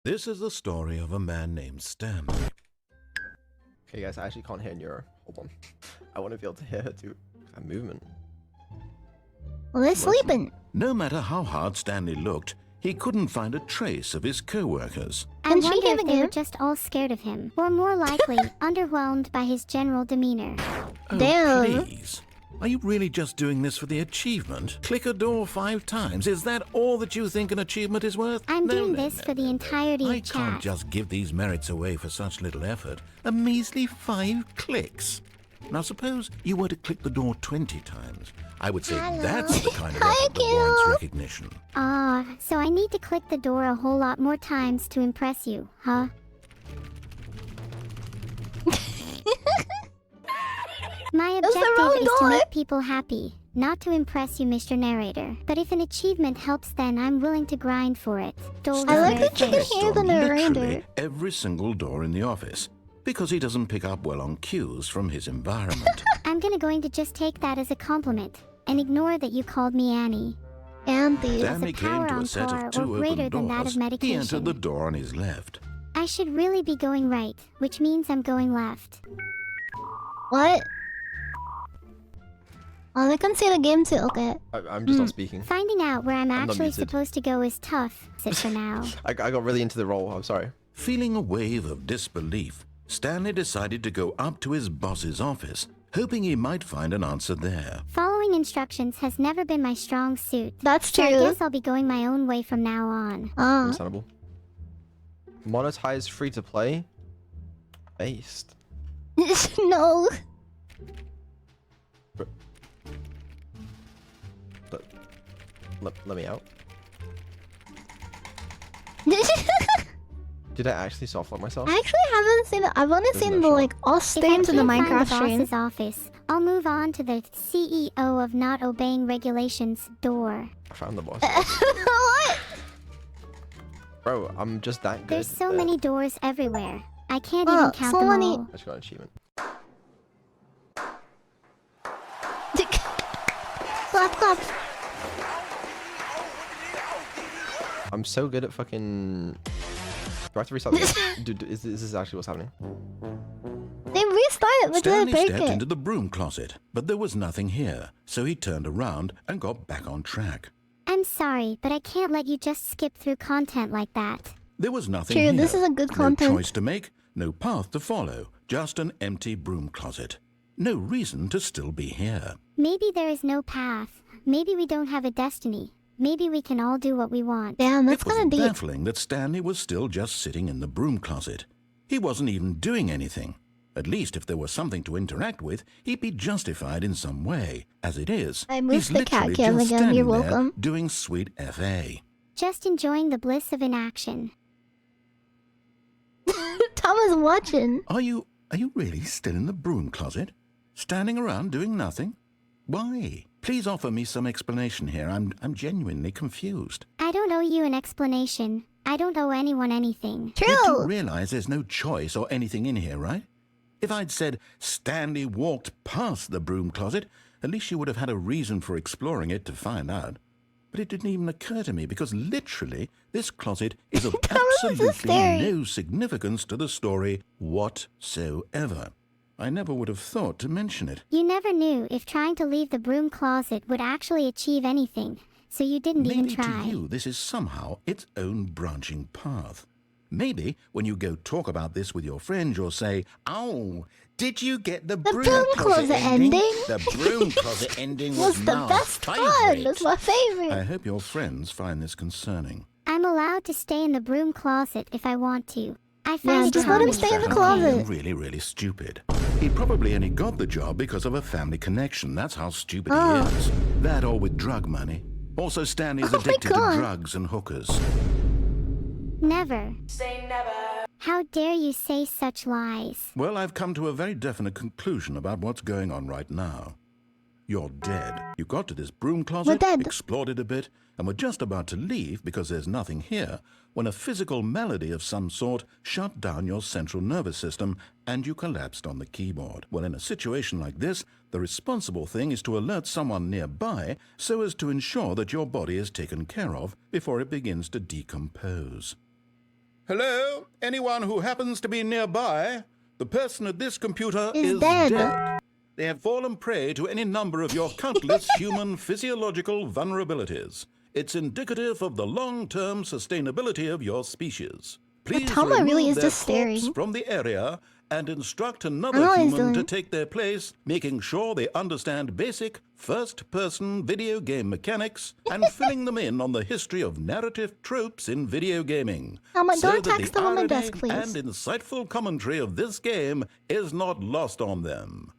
This is the story of a man named Stanley. Okay, guys, I actually can't hear Neuro. Hold on. I want to be able to hear her do a movement. Well, they're sleeping. No matter how hard Stanley looked, he couldn't find a trace of his co-workers. I wonder if they were just all scared of him, or more likely, underwhelmed by his general demeanor. Oh, Damn. please. Are you really just doing this for the achievement? Click a door 5 times. Is that all that you think an achievement is worth? I'm doing this for the entirety I of chat. can't just give these merits away for such little effort. A measly 5 clicks. Now suppose you were to click the door 20 times. I would say that's the kind of effort that warrants recognition. So I need to click the door a whole lot more times to impress you, huh? My objective is to make people happy, not to impress you, Mr. Narrator. But if an achievement helps, then I'm willing to grind for it. I like that you can hear the narrator. Every single door in the office, because he doesn't pick up well on cues from his environment. I'm going to just take that as a compliment, and ignore that you called me Annie. Stanley came to a set of 2 open doors. He entered the door on his left. I should really be going right, which means I'm going left. What? Oh, they can see the game too, okay. I'm just not speaking. Finding out where I'm actually muted. supposed to go is tough, sit for now. I got really into the role, I'm sorry. Feeling a wave of disbelief, Stanley decided to go up to his boss's office, hoping he might find an answer there. Following instructions has never been my strong suit. That's So I true. guess I'll be going my own way from now on. Understandable. Monetized free to play? Based. No. Let me out. Did I actually soft lock myself? I actually haven't seen it. I've only There's seen no the shot. like all If I streams in the can't Minecraft find the stream. boss's office, I'll move on to the CEO of not obeying regulations door. I found the boss. What? Bro, I'm just that good. There's so that many doors everywhere. I can't Oh, even count so them many- all. I just got an achievement. Clap, clap. I'm so good at fucking... Do I have to restart this? Dude, is this actually what's happening? They restarted, but Stanley didn't break stepped it. into the broom closet, but there was nothing here, so he turned around and got back on track. I'm sorry, but I can't let you just skip through content like that. There was nothing True, here. this is a good No content. choice to make, no path to follow, just an empty broom closet. No reason to still be here. Maybe there is no path. Maybe we don't have a destiny. Maybe we can all do what we want. Damn, that's It was kind of deep. baffling that Stanley was still just sitting in the broom closet. He wasn't even doing anything. At least if there was something to interact with, he'd be justified in some way. As it is, I moved he's the cat literally cam just again. standing You're there welcome. doing sweet FA. Just enjoying the bliss of inaction. Tom is watching. Are you really still in the broom closet? Standing around doing nothing? Why? Please offer me some explanation here. I'm genuinely confused. I don't owe you an explanation. I don't owe anyone anything. You do True. realize there's no choice or anything in here, right? If I'd said Stanley walked past the broom closet, at least you would have had a reason for exploring it to find out. But it didn't even occur to me because literally this closet is of That was so absolutely scary. no significance to the story whatsoever. I never would have thought to mention it. You never knew if trying to leave the broom closet would actually achieve anything, so you didn't even Maybe try. to you this is somehow its own branching path. Maybe when you go talk about this with your friends, you'll say, "Oh, did you get the broom closet ending? The broom closet ending Was the my best one. favorite." That's my favorite. I hope your friends find this concerning. I'm allowed to stay in the broom closet if I want to. I Yeah, find it just let him calming. stay in the Sounds closet. really stupid. He probably only got the job because of a family connection. That's how stupid Oh. he is. That or with drug money. Also, Stanley's Oh my addicted to God. drugs and hookers. Never. Say never. How dare you say such lies? Well, I've come to a very definite conclusion about what's going on right now. You're dead. You got to this broom We're closet, dead. explored it a bit, and were just about to leave because there's nothing here, when a physical malady of some sort shut down your central nervous system and you collapsed on the keyboard. Well, in a situation like this, the responsible thing is to alert someone nearby so as to ensure that your body is taken care of before it begins to decompose. Hello? Anyone who happens to be nearby? The person at this computer Is is dead. dead. They have fallen prey to any number of your countless human physiological vulnerabilities. It's indicative of the long-term sustainability of your species. Please Tama remove really is their just staring. corpse from the area and instruct I know another what he's human to doing. take their place, making sure they understand basic first-person video game mechanics and filling them in on the history of narrative tropes in video gaming. Tama, so don't that text the them on my irony desk, please. and insightful commentary of this game is not lost on them.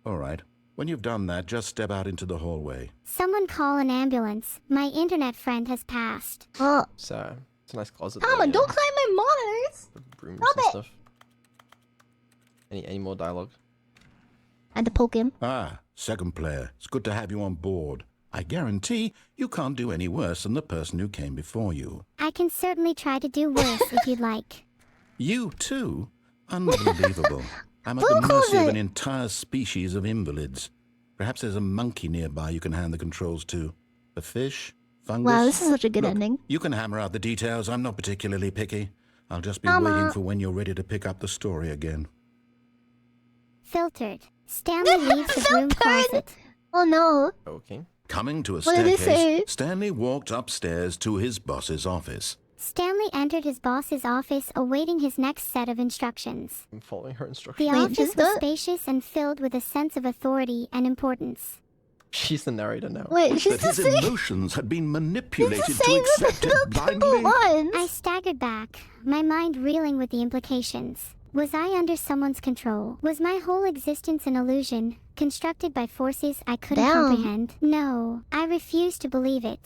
All right. When you've done that, just step out into the hallway. Someone call an ambulance. My internet friend has passed. Oh, So, it's a nice closet. Tama, there, don't climb my monitors. with brooms Stop and it. stuff. Any more dialogue? I had to poke him. Ah, second player. It's good to have you on board. I guarantee you can't do any worse than the person who came before you. I can certainly try to do worse if you'd like. You too? Unbelievable. I'm at Blue the mercy of closet. an entire species of invalids. Perhaps there's a monkey nearby you can hand the controls to. A fish? Fungus? Wow, this is such a good Look, ending. You can hammer out the details. I'm not particularly picky. I'll just be Mama. waiting for when you're ready to pick up the story again. Filtered. Stanley leaves the broom closet. Oh no. Okay. Coming to a What did he staircase, say? Stanley walked upstairs to his boss's office. Stanley entered his boss's office awaiting his next set of instructions. I'm following her The instructions. Wait, office just was the- spacious and filled with a sense of authority and importance. She's the narrator now. Wait, she's But the his same. emotions had been She's manipulated the to same with accept it the blindly. ones. I staggered back, my mind reeling with the implications. Was I under someone's control? Was my whole existence an illusion, constructed by forces I couldn't Damn. comprehend? No, I refused to believe it.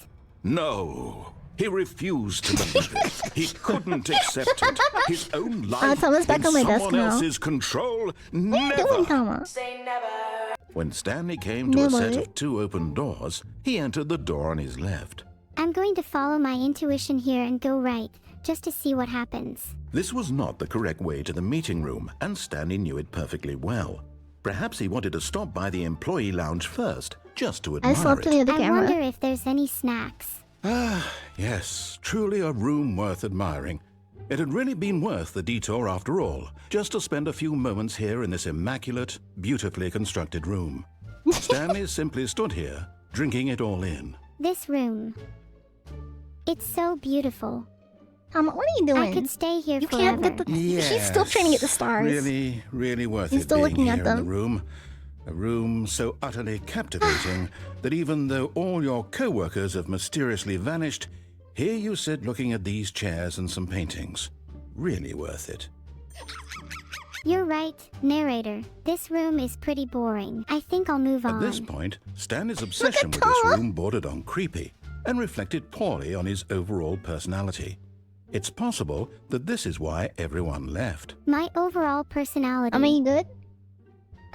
No, he refused to believe it. He couldn't accept it. His own life Thomas, back in on my desk someone now. else's control. What are you doing, Never. Tama? When Stanley came to a set Never. of two open doors, he entered the door on his left. I'm going to follow my intuition here and go right, just to see what happens. This was not the correct way to the meeting room, and Stanley knew it perfectly well. Perhaps he wanted to stop by the employee lounge first, just to I admire swapped to it. the other I wonder camera. if there's any snacks. Ah, yes, truly a room worth admiring. It had really been worth the detour after all, just to spend a few moments here in this immaculate, beautifully constructed room. Stanley simply stood here, drinking it all in. This room. It's so beautiful. Tama, what are you doing? I could stay here You forever. can't get the. She's still trying to get the stars. Really, really worth He's it still being looking at here in the them. room. A room so utterly captivating that even though all your co-workers have mysteriously vanished, here you sit looking at these chairs and some paintings. Really worth it. You're right, narrator. This room is pretty boring. I think I'll move on. At this point, Stanley's obsession with this room bordered on creepy and reflected poorly on his overall personality. It's possible that this is why everyone left. My overall personality. I mean, you good?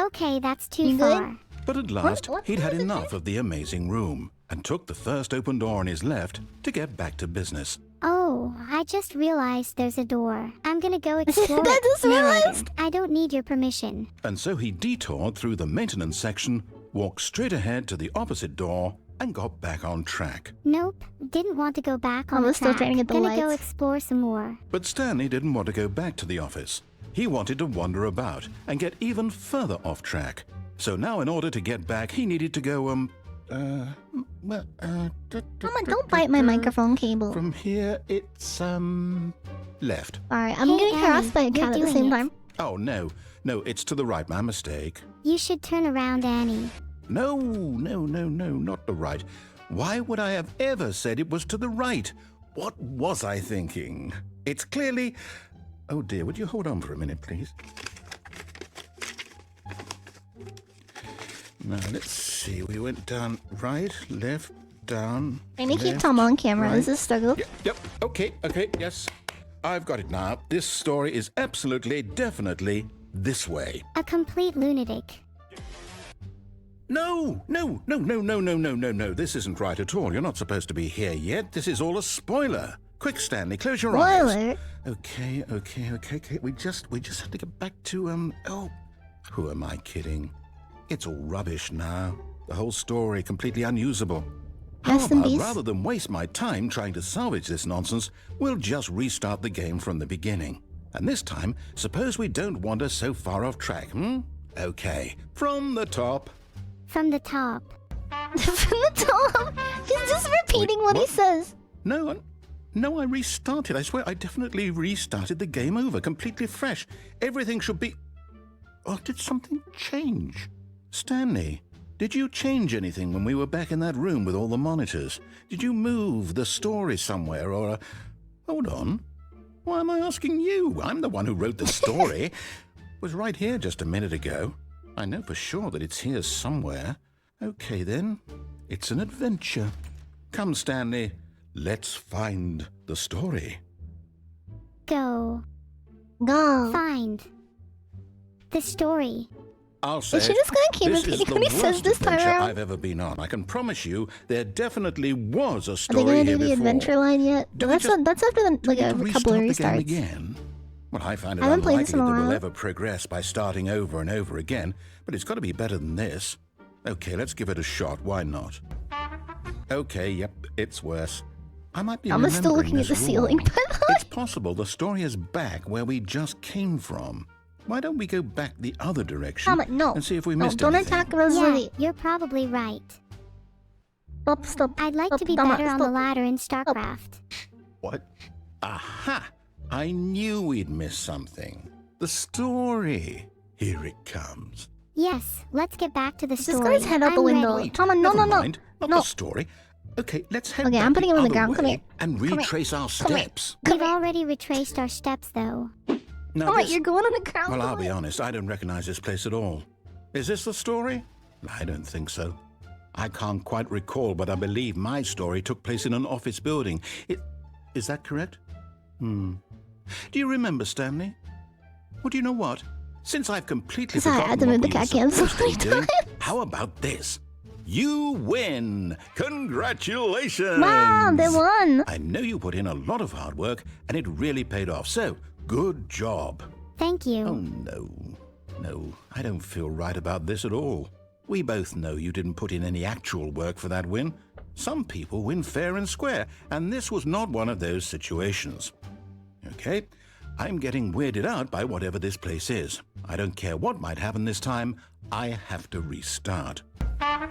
Okay, that's too You good? far. But at last, what he'd had was it? enough of the amazing room and took the first open door on his left to get back to business. Oh, I just realized there's a door. I'm gonna go explore That it. just realized? Narrator, I don't need your permission. And so he detoured through the maintenance section, walked straight ahead to the opposite door, and got back on track. Nope, didn't want to go back on I the was still track. trying to get the Gonna go lights. explore some more. But Stanley didn't want to go back to the office. He wanted to wander about and get even further off track. So now in order to get back, he needed to go, Tama, don't bite my microphone cable. From here, it's, left. Alright, I'm Hey, getting harassed by a Annie, you're cat at the doing same it. time. Oh, no, it's to the right, my mistake. You should turn around, Annie. No, not the right. Why would I have ever said it was to the right? What was I thinking? It's clearly... Oh dear, would you hold on for a minute, please? Now, let's see. We went down right, left, down. Trying to keep left, Tom on camera. right. This is a struggle. Yep, okay, yes. I've got it now. This story is absolutely, definitely this way. A complete lunatic. No. This isn't right at all. You're not supposed to be here yet. This is all a spoiler. Quick, Stanley, close your eyes. Spoiler. Okay. We just have to get back to, oh, who am I kidding? It's all rubbish now. The whole story completely unusable. Rest in about, peace. rather than waste my time trying to salvage this nonsense, we'll just restart the game from the beginning. And this time, suppose we don't wander so far off track, Okay, from the top. From the top. From the top. He's just repeating Wait, what he what? says. No, I restarted. I swear I definitely restarted the game over, completely fresh. Everything should be... Oh, did something change? Stanley, did you change anything when we were back in that room with all the monitors? Did you move the story somewhere or... Hold on. Why am I asking you? I'm the one who wrote the story. It was right here just a minute ago. I know for sure that it's here somewhere. Okay, then. It's an adventure. Come, Stanley. Let's find the story. Go. Go. Find. The story. I'll say Is she it, just gonna keep this is repeating the what he says worst this time adventure around? I've ever been on. I can promise you there definitely was a Are story they gonna here do the before. adventure line yet? Do we That's just- that's after the, Do we like need a to couple of restart the restarts. game again? Well, I find it I haven't played unlikely this in a that we'll while. ever progress by starting over and over again, but it's got to be better than this. Okay, let's give it a shot. Why not? Okay, yep, it's worse. I might be I'm still remembering looking at the this ceiling, wrong. by the way. It's possible the story is back where we just came from. Why don't we go back the other direction Tom, no. and see if we No, missed don't anything? attack us. Yeah, you're probably right. Stop. I'd like Stop, to be Dama, better on the stop. ladder in StarCraft. What? Aha! I knew we'd miss something. The story. Here it comes. Yes, let's get back to the Just story. got his head out the I'm window. ready. Wait, Tama, no, never no, no. mind. Not No. the story. Okay, let's head Okay, back I'm putting him on the other ground. Come way here. and Come here. retrace our Come here. steps. We've already retraced our steps, though. Now Alright, this- you're going on the ground. Well, I'll Come be on. honest, I don't recognize this place at all. Is this the story? I don't think so. I can't quite recall, but I believe my story took place in an office building. Is that correct? Do you remember, Stanley? Well, do you know what? Since I've completely Sorry, I forgotten had to what move the we were cat cam so supposed to be many doing, times. how about this? You win! Congratulations! Wow, they won. I know you put in a lot of hard work, and it really paid off, so good job. Thank you. Oh, no, I don't feel right about this at all. We both know you didn't put in any actual work for that win. Some people win fair and square, and this was not one of those situations. Okay, I'm getting weirded out by whatever this place is. I don't care what might happen this time, I have to restart.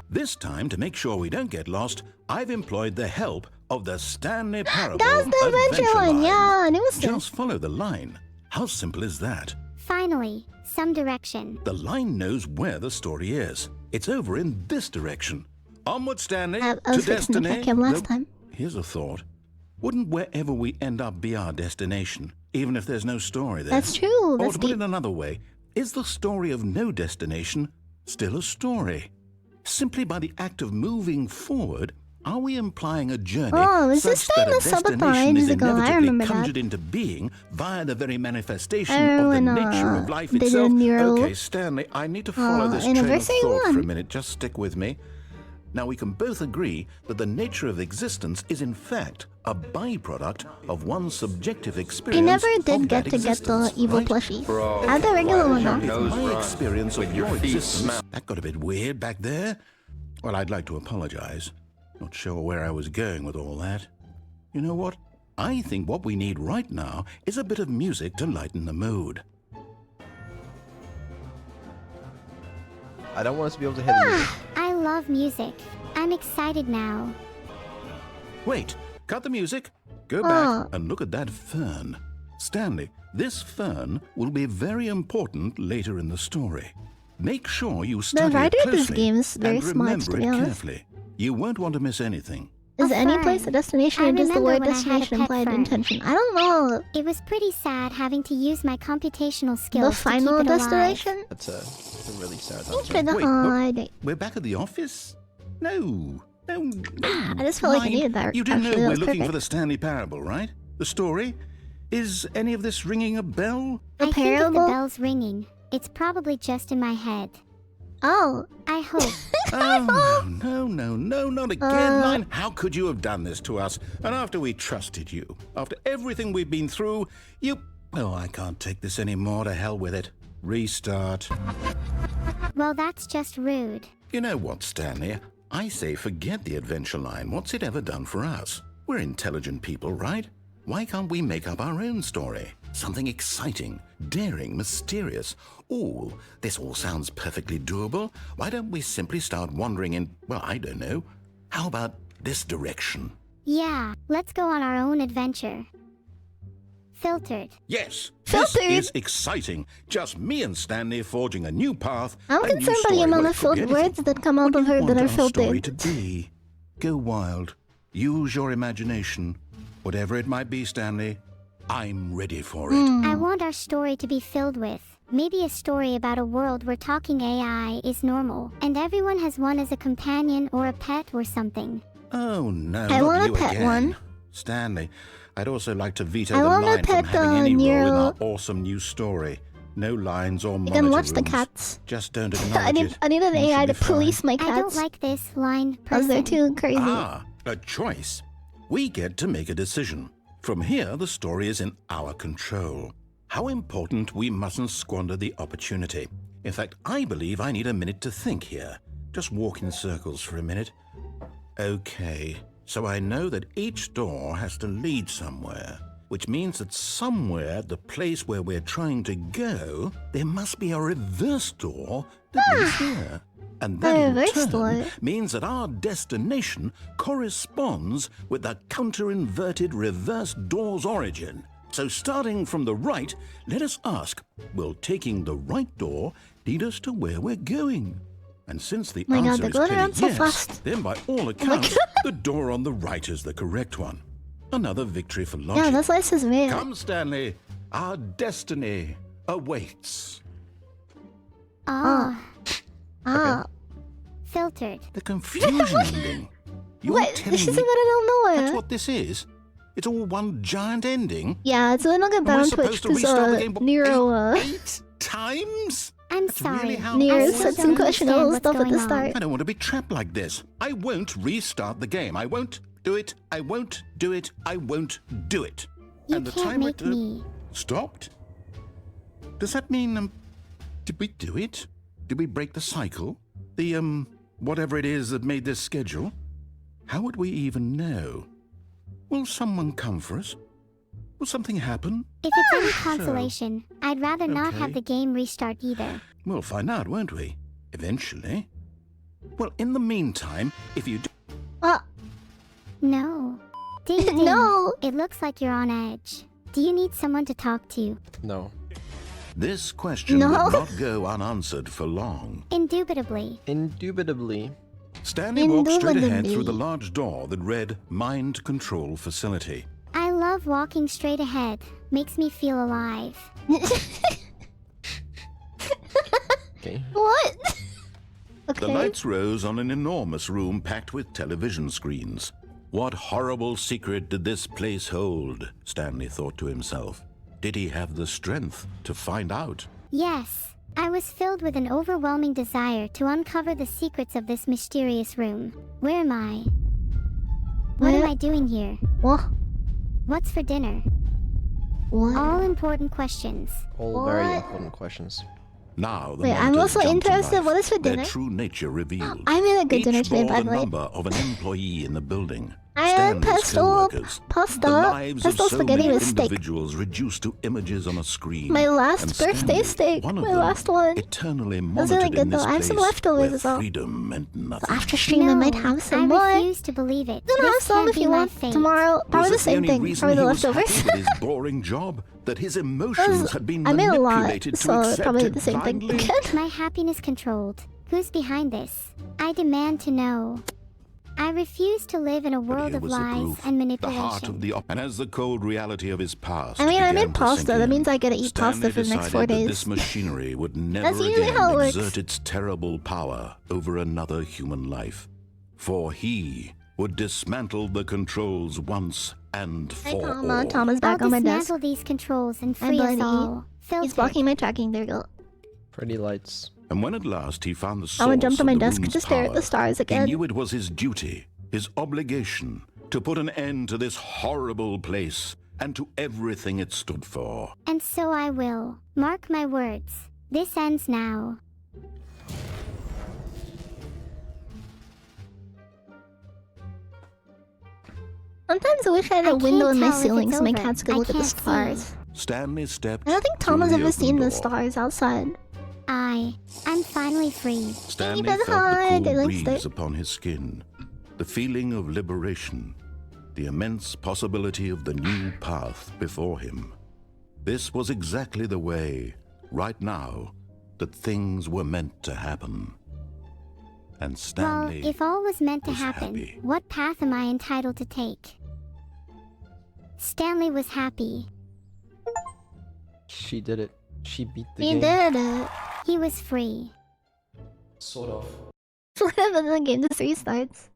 This time, to make sure we don't get lost, I've employed the help of the Stanley Parable That's the adventure line. Yeah, I knew it was there. Just follow the line. How simple is that? Finally, some direction. The line knows where the story is. It's over in this direction. Onward, Stanley, I to was fixing the destiny. cat cam last Though, time. here's a thought. Wouldn't wherever we end up be our destination, even if there's no story there? That's true. Or That's to put deep. it another way, is the story of no destination still a story? Simply by the act of moving forward, are we implying a journey Oh, is such this that during a the Supps destination is ages ago? I inevitably remember that. conjured into being via the very manifestation Oh, of the and, nature of life they did itself? Neuro- Okay, Stanley, I need to follow this train of Anniversary thought for a 1. minute. Just stick with me. Now, we can both agree that the nature of existence is in fact a byproduct of one's subjective experience. I never of did that get to get the existence, evil right? plushie. Bro, I had the regular one your though. nose My run experience with of your your feet existence, smell. that got a bit weird back there. Well, I'd like to apologize. Not sure where I was going with all that. You know what? I think what we need right now is a bit of music to lighten the mood. I don't want us to be able to hit him. I love music. I'm excited now. Wait, cut the music. Go Oh. back and look at that fern. Stanley, this fern will be very important later in the story. Make sure you study writer it of this closely game is very and smart, remember to it be honest. carefully. You won't want to miss anything. Is A any place a fern. destination I or does the remember word when I had a destination pet imply fern. intention? I don't know. It was pretty sad having to use my computational skills The to final keep it alive. destination? That's a really sad Thanks thing. for the Wait, what? holiday. We're back at the office? No. I just felt like I Mind, needed that. You didn't Actually, know that we're was looking for perfect. the Stanley Parable, right? The story? Is any of this ringing a bell? The I think if the parable? bell's ringing, it's probably just in my head. Oh. I hope. Oh, no, not again, Uh. Line. How could you have done this to us? And after we trusted you, after everything we've been through, you... Oh, I can't take this anymore. To hell with it. Restart. Well, that's just rude. You know what, Stanley? I say forget the adventure line. What's it ever done for us? We're intelligent people, right? Why can't we make up our own story? Something exciting, daring, mysterious. Ooh, this all sounds perfectly doable. Why don't we simply start wandering in, well, I don't know. How about this direction? Yeah, let's go on our own adventure. Filtered. Yes, Filtered. this is exciting. Just me and Stanley forging a new path. I'm a new concerned by the story. amount Well, of it could be filled anything. words that come out What of do you her that want are our story filtered. to be? Go wild. Use your imagination. Whatever it might be, Stanley, I'm ready for it. I want our story to be filled with maybe a story about a world where talking AI is normal, and everyone has one as a companion or a pet or something. Oh no, I not want a you pet again. one. Stanley, I'd also like to veto I the want a line pet, from having any role in Neuro. our awesome new story. No lines or You monitor can watch the rooms. cats. Just don't I acknowledge need, it. I need an You should AI be to police fine. my I don't cats. like this line Because they're person. too crazy. Ah, a choice. We get to make a decision. From here, the story is in our control. How important we mustn't squander the opportunity. In fact, I believe I need a minute to think here. Just walk in circles for a minute. Okay, so I know that each door has to lead somewhere, which means that somewhere at the place where we're trying to go, there must be a reverse door that leads here. And that in reverse turn door? means that our destination corresponds with the counter-inverted reverse door's origin. So starting from the right, let us ask, will taking the right door lead us to where we're going? And since the My God, answer they're is going clearly around so yes, fast. then by all accounts, the door on the right is the correct one. Another victory for logic. Yeah, that's why this is real. Come, Stanley, our destiny awaits. Ah, Ah. filtered. The confusion ending. You're What? telling This is me what I don't know. that's what this is? It's all one giant ending? Yeah, it's when I get And down we're on Twitch supposed to because restart the game Neuro, eight times? I'm That's sorry. really how Neuro I I said still some don't questionable understand stuff at what's the going on. start. I don't want to be trapped like this. I won't restart the game. I won't do it. I won't do it. I won't do it. You and the can't timer make me. stopped? Does that mean, did we do it? Did we break the cycle? The, whatever it is that made this schedule? How would we even know? Will someone come for us? Will something happen? If it's any consolation, I'd rather not okay. have the game restart either. We'll find out, won't we? Eventually. Well, in the meantime, if you do... No. Ding ding. No. It looks like you're on edge. Do you need someone to talk to? No. This question No. would not go unanswered for long. Indubitably. Indubitably. Stanley walked straight ahead Indubitably. through the large door that read Mind Control Facility. I love walking straight ahead. Makes me feel alive. Okay. What? The Okay. lights rose on an enormous room packed with television screens. What horrible secret did this place hold? Stanley thought to himself. Did he have the strength to find out? Yes. I was filled with an overwhelming desire to uncover the secrets of this mysterious room. Where am I? What am I doing here? What? What's for dinner? What? All important questions. All very What? important questions. Now the Wait, I'm monitors also jumped to interested. life, What is for their dinner? true nature revealed. I made a good Each dinner today, bore by the the way. number of an employee in the building. I had Stanley's pesto, co-workers. pasta, The lives pesto of so spaghetti many with steak. individuals reduced to images on a screen. My last And birthday Stanley, steak, one of my them, last one. eternally was monitored really in good, this though. I have some place leftovers where as well. freedom meant nothing. After stream, I might have some more. I You refuse to believe it. can have This some can't if be you my want. fate. Tomorrow, probably the Was it same only thing. reason Probably the he was leftovers. happy with his boring job? That his emotions had been I made a lot, manipulated to so accept probably it the same thing blindly? again. My happiness controlled. Who's behind this? I demand to know. I refuse to live in a But world here of was the lies proof, and the manipulation. heart of the and as the cold reality of his past I mean, I began made to pasta. sink That in, means I gotta eat pasta Stanley for the next decided 4 that days. this machinery would never usually how it again works. exert its terrible power over another human life, for he would dismantle the controls once and Hi, for Tama. all. Tama's back I'll on my desk. dismantle these controls and I'm free us Bunny. all. He's Filtered. blocking my tracking. There you go. Pretty lights. And when at last he found the source I'm gonna jump to of my the desk room's to stare at the power, stars he again. knew it was his duty, his obligation, to put an end to this horrible place and to everything it stood for. And so I will. Mark my words. This ends now. Sometimes I wish I had I a window can't in my tell if ceiling it's so my over. cats could I look at the can't see. stars. Stanley stepped I don't think through Tom has the ever open seen the door. stars outside. I'm finally free. Stanley been felt the hard, cool I liked breeze it. upon his skin, the feeling of liberation, the immense possibility of the new path before him. This was exactly the way, right now, that things were meant to happen. And Stanley Well, if all was meant to was happen, happy. what path am I entitled to take? Stanley was happy. She did it. She beat the He game. did it. He was free. Sort of. Whenever the game just restarts.